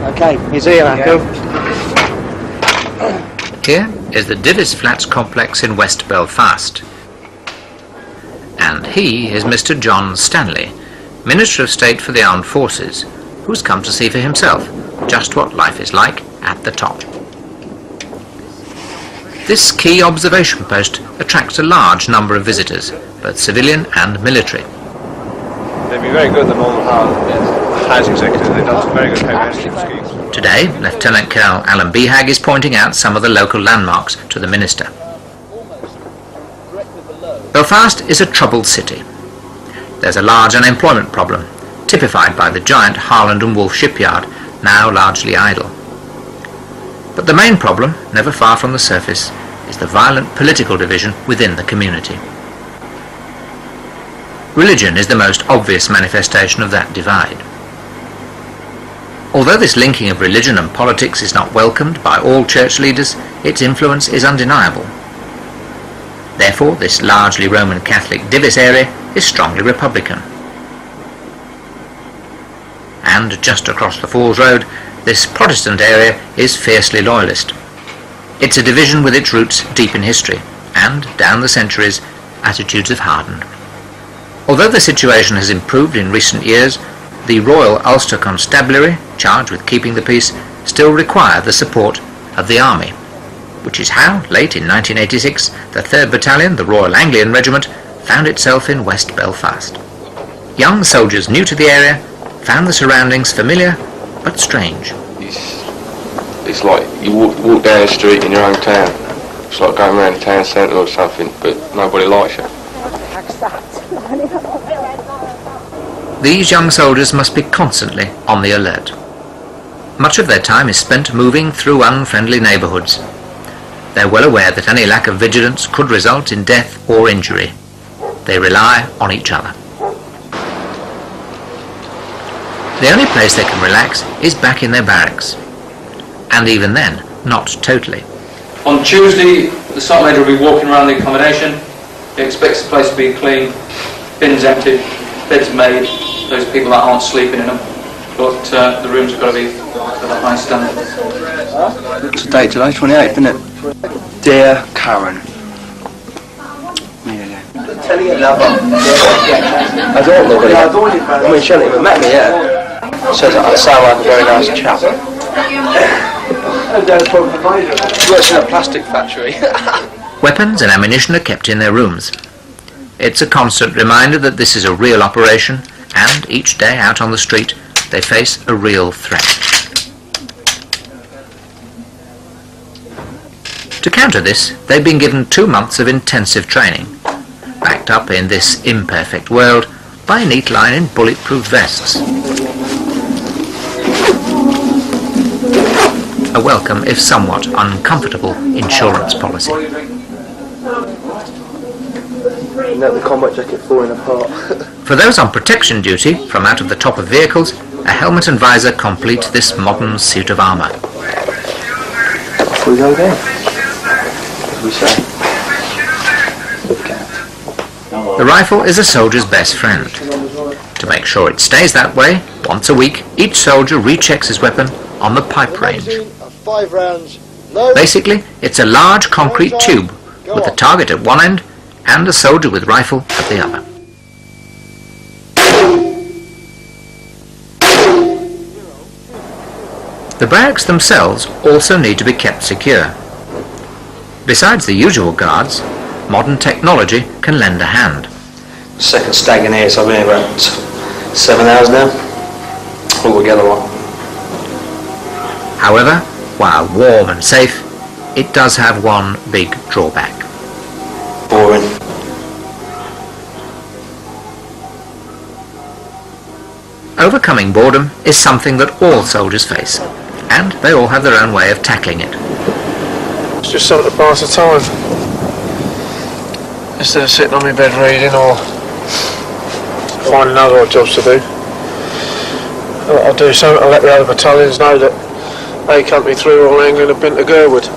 Okay, he's here, Uncle. Here is the Divis Flats complex in West Belfast. And he is Mr. John Stanley, Minister of State for the Armed Forces, who's come to see for himself just what life is like at the top. This key observation post attracts a large number of visitors, both civilian and military. They'd be very good, the northern housing sector. They've done some very good heavy schemes. Today, Lieutenant Colonel Alan Behag is pointing out some of the local landmarks to the Minister. Belfast is a troubled city. There's a large unemployment problem, typified by the giant Harland and Wolff shipyard, now largely idle. But the main problem, never far from the surface, is the violent political division within the community. Religion is the most obvious manifestation of that divide. Although this linking of religion and politics is not welcomed by all church leaders, its influence is undeniable. Therefore, this largely Roman Catholic Divis area is strongly Republican. And just across the Falls Road, this Protestant area is fiercely Loyalist. It's a division with its roots deep in history, and, down the centuries, attitudes have hardened. Although the situation has improved in recent years, the Royal Ulster Constabulary, charged with keeping the peace, still require the support of the army, which is how, late in 1986, the 3rd Battalion, the Royal Anglian Regiment, found itself in West Belfast. Young soldiers new to the area found the surroundings familiar but strange. It's like you walk down the street in your own town. It's like going around the town centre or something, but nobody likes you. These young soldiers must be constantly on the alert. Much of their time is spent moving through unfriendly neighbourhoods. They're well aware that any lack of vigilance could result in death or injury. They rely on each other. The only place they can relax is back in their barracks. And even then, not totally. On Tuesday, the site manager will be walking around the accommodation. He expects the place to be clean, bins emptied, beds made, those people that aren't sleeping in them. But the rooms have got to be of a high standard. It's a date today, 28th, isn't it? Dear Karen. I don't love it. I mean, she hasn't even met me yet. Says I sound like a very nice chap. She works in a plastic factory. Weapons and ammunition are kept in their rooms. It's a constant reminder that this is a real operation, and each day out on the street they face a real threat. To counter this, they've been given 2 months of intensive training, backed up in this imperfect world by a neat line in bulletproof vests. A welcome, if somewhat uncomfortable, insurance policy. Let the combat jacket falling apart. For those on protection duty from out of the top of vehicles, a helmet and visor complete this modern suit of armour. Off we go again, as we say. The rifle is a soldier's best friend. To make sure it stays that way, once a week, each soldier rechecks his weapon on the pipe range. Basically, it's a large concrete tube with the target at one end and a soldier with rifle at the other. The barracks themselves also need to be kept secure. Besides the usual guards, modern technology can lend a hand. Second stag in here, so I've been here about 7 hours now. All together one. However, while warm and safe, it does have one big drawback. Boring. Overcoming boredom is something that all soldiers face, and they all have their own way of tackling it. It's just something to pass the time. Instead of sitting on my bed reading or finding other jobs to do. I'll do something to let the other battalions know that they can't be through Royal England and been to Gerwood.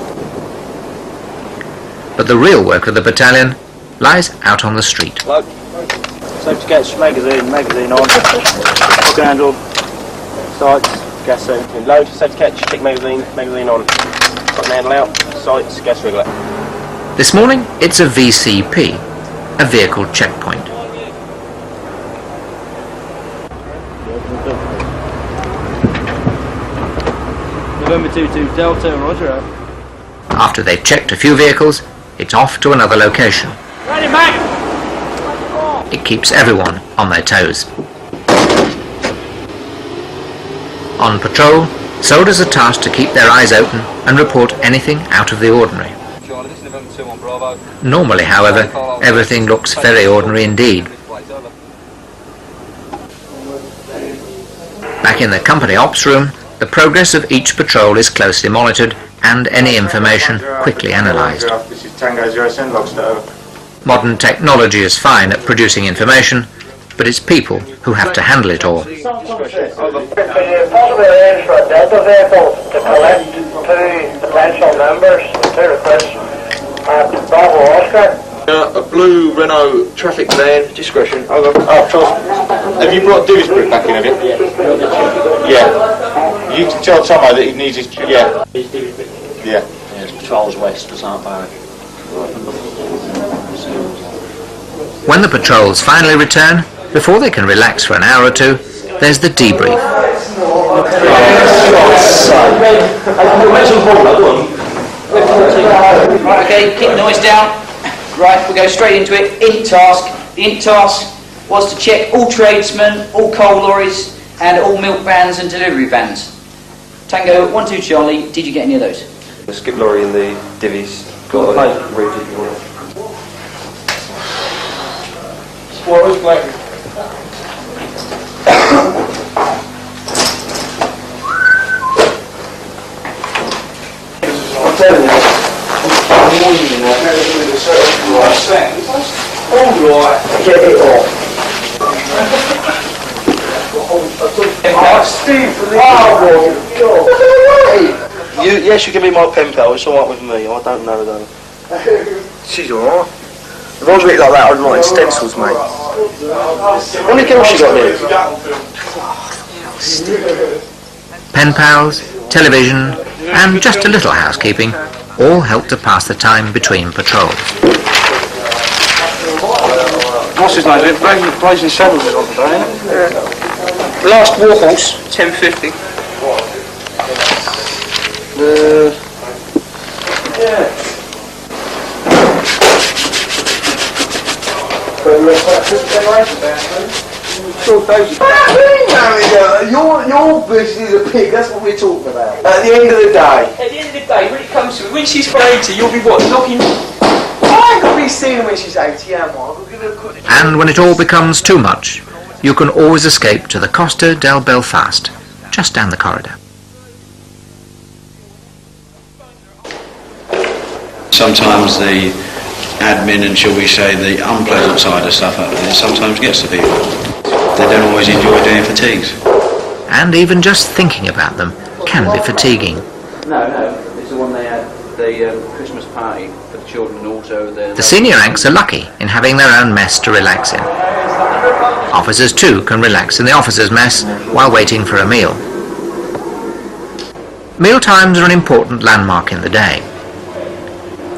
But the real work of the battalion lies out on the street. So to get magazine on, I can handle sights, gas in load, set to catch, kick magazine on. Got an handle out, sights, gas regulator. This morning it's a VCP, a vehicle checkpoint. November 22 Delta, roger out. After they've checked a few vehicles, it's off to another location. Ready, Mac! It keeps everyone on their toes. On patrol, soldiers are tasked to keep their eyes open and report anything out of the ordinary. Normally, however, everything looks very ordinary indeed. Back in the company ops room, the progress of each patrol is closely monitored and any information quickly analysed. This is Tango 0 send logs to over. Modern technology is fine at producing information, but it's people who have to handle it all. Could you possibly arrange for a Delta vehicle to collect 2 potential members with 2 requests at Bravo Oscar? A blue Renault traffic van, discretion. Oh, have you brought Dewsbury back in, have you? Yeah. You can tell Tomo that he needs his... Yeah. Yeah. It's patrols west of St Barry. When the patrols finally return, before they can relax for an hour or two, there's the debrief. Okay, keep the noise down. Right, we'll go straight into it. Int task. The int task was to check all tradesmen, all coal lorries, and all milk vans and delivery vans. Tango 12 Charlie, did you get any of those? The skip lorry in the divvies got a route if you want it. Spoilers, black. I'm telling you. Alright, get it off. Yes, you can be my pen pal, it's alright with me, I don't know though. She's alright. If I was a bit like that, I'd write stencils, mate. How many girls you got here? Pen pals, television, and just a little housekeeping all help to pass the time between patrols. What's his name? Blazing Saddles is on today, isn't it? Yeah. Last Warhorse, 10.50. Your business is a pig, that's what we're talking about. At the end of the day. At the end of the day, when it comes to it, when she's 80, you'll be what, knocking... I ain't going to be seeing her when she's 80, am I? I'll give her a good... And when it all becomes too much, you can always escape to the Costa del Belfast, just down the corridor. Sometimes the admin and, shall we say, the unpleasant side of stuff sometimes gets to people. They don't always enjoy doing fatigues. And even just thinking about them can be fatiguing. No, it's the one they had, the Christmas party for the children, and also The senior ranks are lucky in having their own mess to relax in. Officers too can relax in the officers' mess while waiting for a meal. Meal times are an important landmark in the day.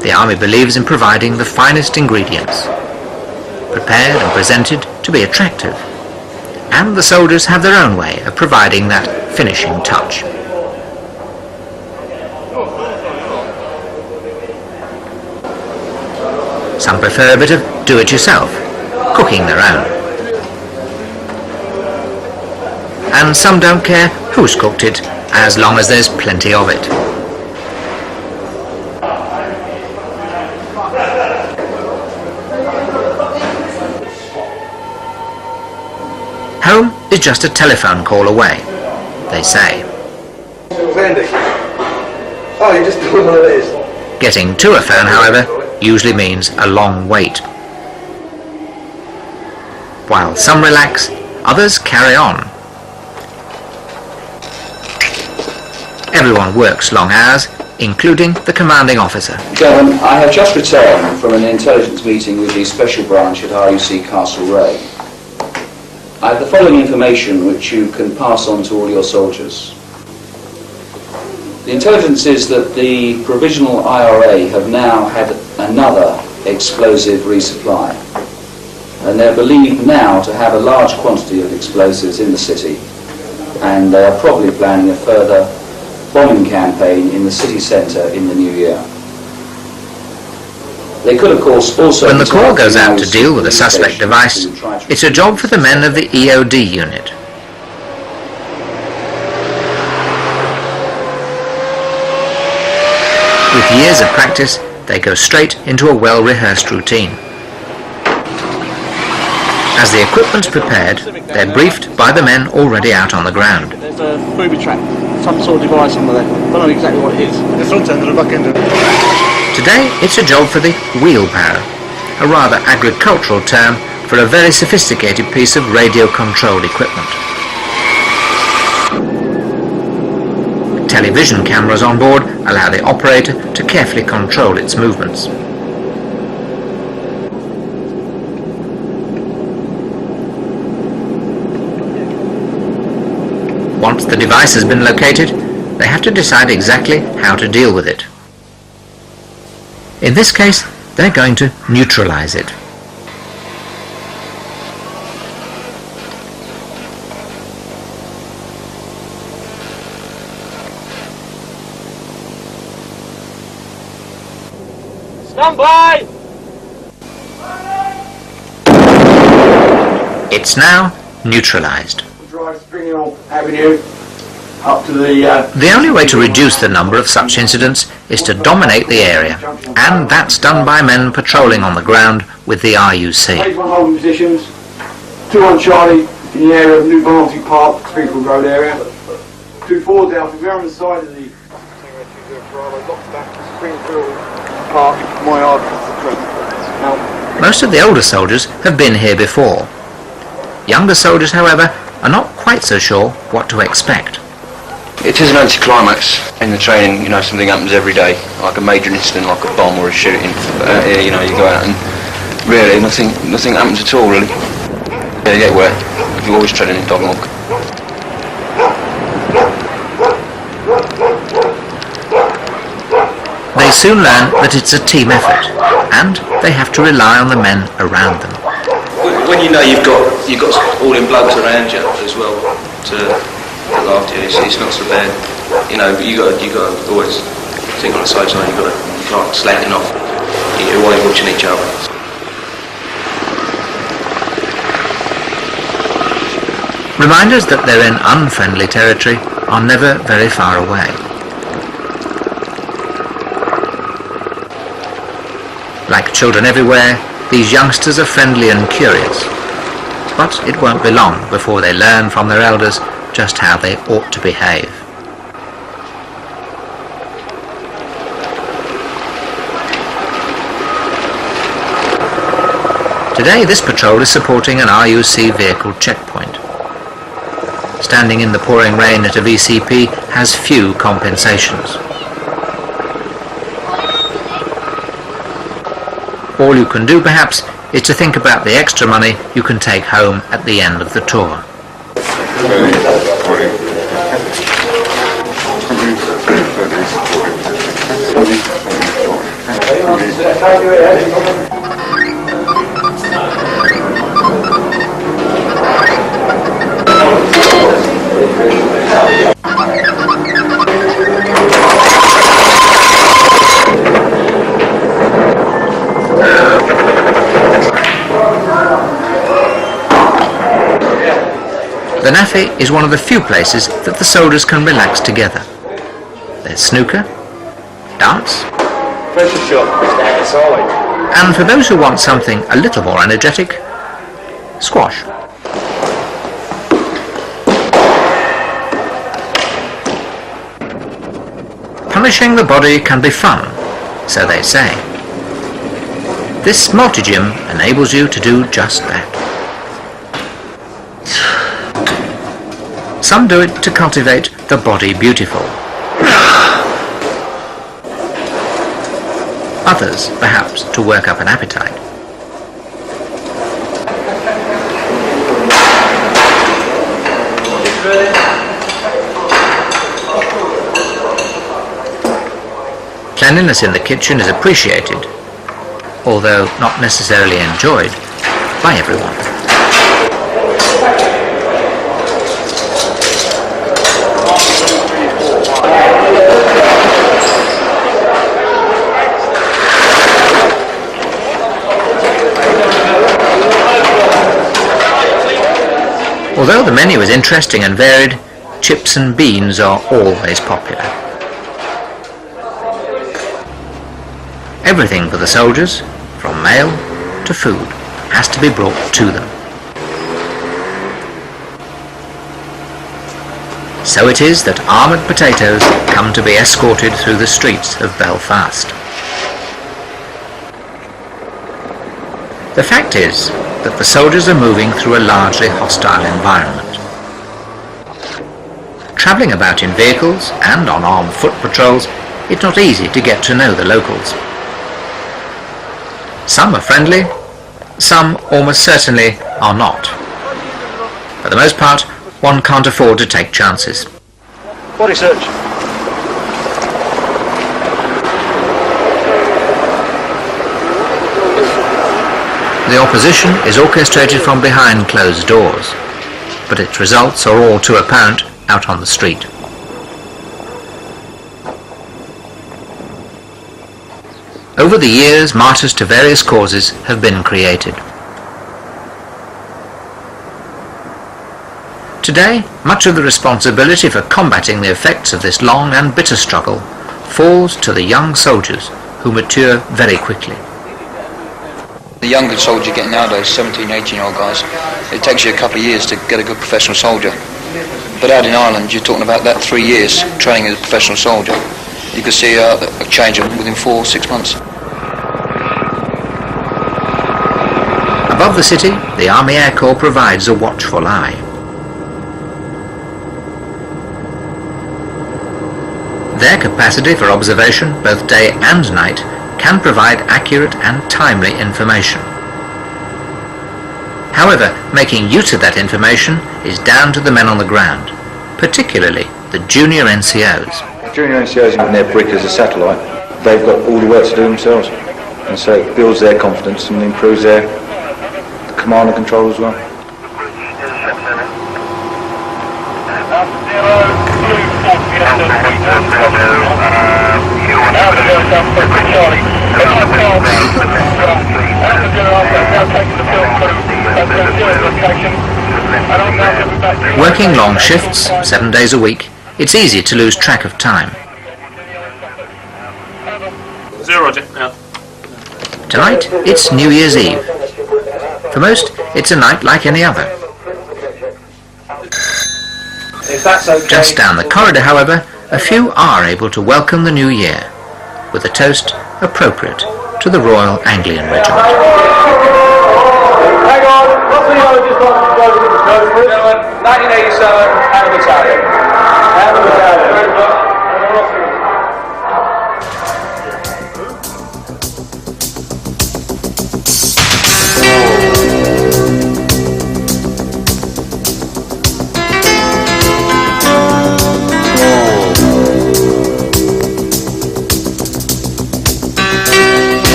The Army believes in providing the finest ingredients, prepared and presented to be attractive, and the soldiers have their own way of providing that finishing touch. Some prefer a bit of do-it-yourself, cooking their own. And some don't care who's cooked it, as long as there's plenty of it. Home is just a telephone call away, they say. Oh, you just doing one of these. Getting to a phone, however, usually means a long wait. While some relax, others carry on. Everyone works long hours, including the commanding officer. Gentlemen, I have just returned from an intelligence meeting with the Special Branch at RUC Castlereagh. I have the following information which you can pass on to all your soldiers. The intelligence is that the provisional IRA have now had another explosive resupply, and they're believed now to have a large quantity of explosives in the city, and they are probably planning a further bombing campaign in the city centre in the new year. They could, of course, also... When the Corps goes out to deal with a suspect device, it's a job for the men of the EOD unit. With years of practice, they go straight into a well-rehearsed routine. As the equipment's prepared, they're briefed by the men already out on the ground. There's a booby trap, some sort of device on there. I don't know exactly what it is. The front end and the back end. Today, it's a job for the wheelbarrow, a rather agricultural term for a very sophisticated piece of radio-controlled equipment. Television cameras on board allow the operator to carefully control its movements. Once the device has been located, they have to decide exactly how to deal with it. In this case, they're going to neutralize it. Stand by! It's now neutralized. Up to The only way to reduce the number of such incidents is to dominate the area, and that's done by men patrolling on the ground with the RUC. Phase 1 holding positions, 2 on Charlie in the area of New Barnsley Park, Springfield Road area. 2 forwards out, we're on the side of the Springfield Park, my yard. Most of the older soldiers have been here before. Younger soldiers, however, are not quite so sure what to expect. It is an anticlimax in the training, you know, something happens every day, like a major incident, like a bomb or a shooting. Here, you know, you go out and really nothing happens at all, really. Yeah, you get wet. You're always treading in dog muck. They soon learn that it's a team effort, and they have to rely on the men around them. When you know you've got all them blokes around you as well to look after you, it's not so bad. You know, you got to always think on the side side. You can't slacking off. You're always watching each other. Reminders that they're in unfriendly territory are never very far away. Like children everywhere, these youngsters are friendly and curious, but it won't be long before they learn from their elders just how they ought to behave. Today this patrol is supporting an RUC vehicle checkpoint. Standing in the pouring rain at a VCP has few compensations. All you can do, perhaps, is to think about the extra money you can take home at the end of the tour. The NAFI is one of the few places that the soldiers can relax together. There's snooker, darts, and for those who want something a little more energetic, squash. Punishing the body can be fun, so they say. This multi-gym enables you to do just that. Some do it to cultivate the body beautiful. Others, perhaps, to work up an appetite. Cleanliness in the kitchen is appreciated, although not necessarily enjoyed by everyone. Although the menu is interesting and varied, chips and beans are always popular. Everything for the soldiers, from mail to food, has to be brought to them. So it is that armoured potatoes come to be escorted through the streets of Belfast. The fact is that the soldiers are moving through a largely hostile environment. Travelling about in vehicles and on armed foot patrols, it's not easy to get to know the locals. Some are friendly, some almost certainly are not. For the most part, one can't afford to take chances. Body search. The opposition is orchestrated from behind closed doors, but its results are all too apparent out on the street. Over the years, martyrs to various causes have been created. Today, much of the responsibility for combating the effects of this long and bitter struggle falls to the young soldiers who mature very quickly. The younger soldiers you're getting nowadays, 17, 18-year-old guys, it takes you a couple of years to get a good professional soldier. But out in Ireland, you're talking about that 3 years training as a professional soldier. You can see a change within 4 or 6 months. Above the city, the Army Air Corps provides a watchful eye. Their capacity for observation, both day and night, can provide accurate and timely information. However, making use of that information is down to the men on the ground, particularly the junior NCOs. Junior NCOs, when they're brick as a satellite, they've got all the work to do themselves, and so it builds their confidence and improves their command and control as well. Working long shifts, 7 days a week, it's easy to lose track of time. Roger, now. Tonight, it's New Year's Eve. For most, it's a night like any other. If that's okay. Just down the corridor, however, a few are able to welcome the new year with a toast appropriate to the Royal Anglian Regiment. Hang on, what's the just want to go with the 1987 and a battalion.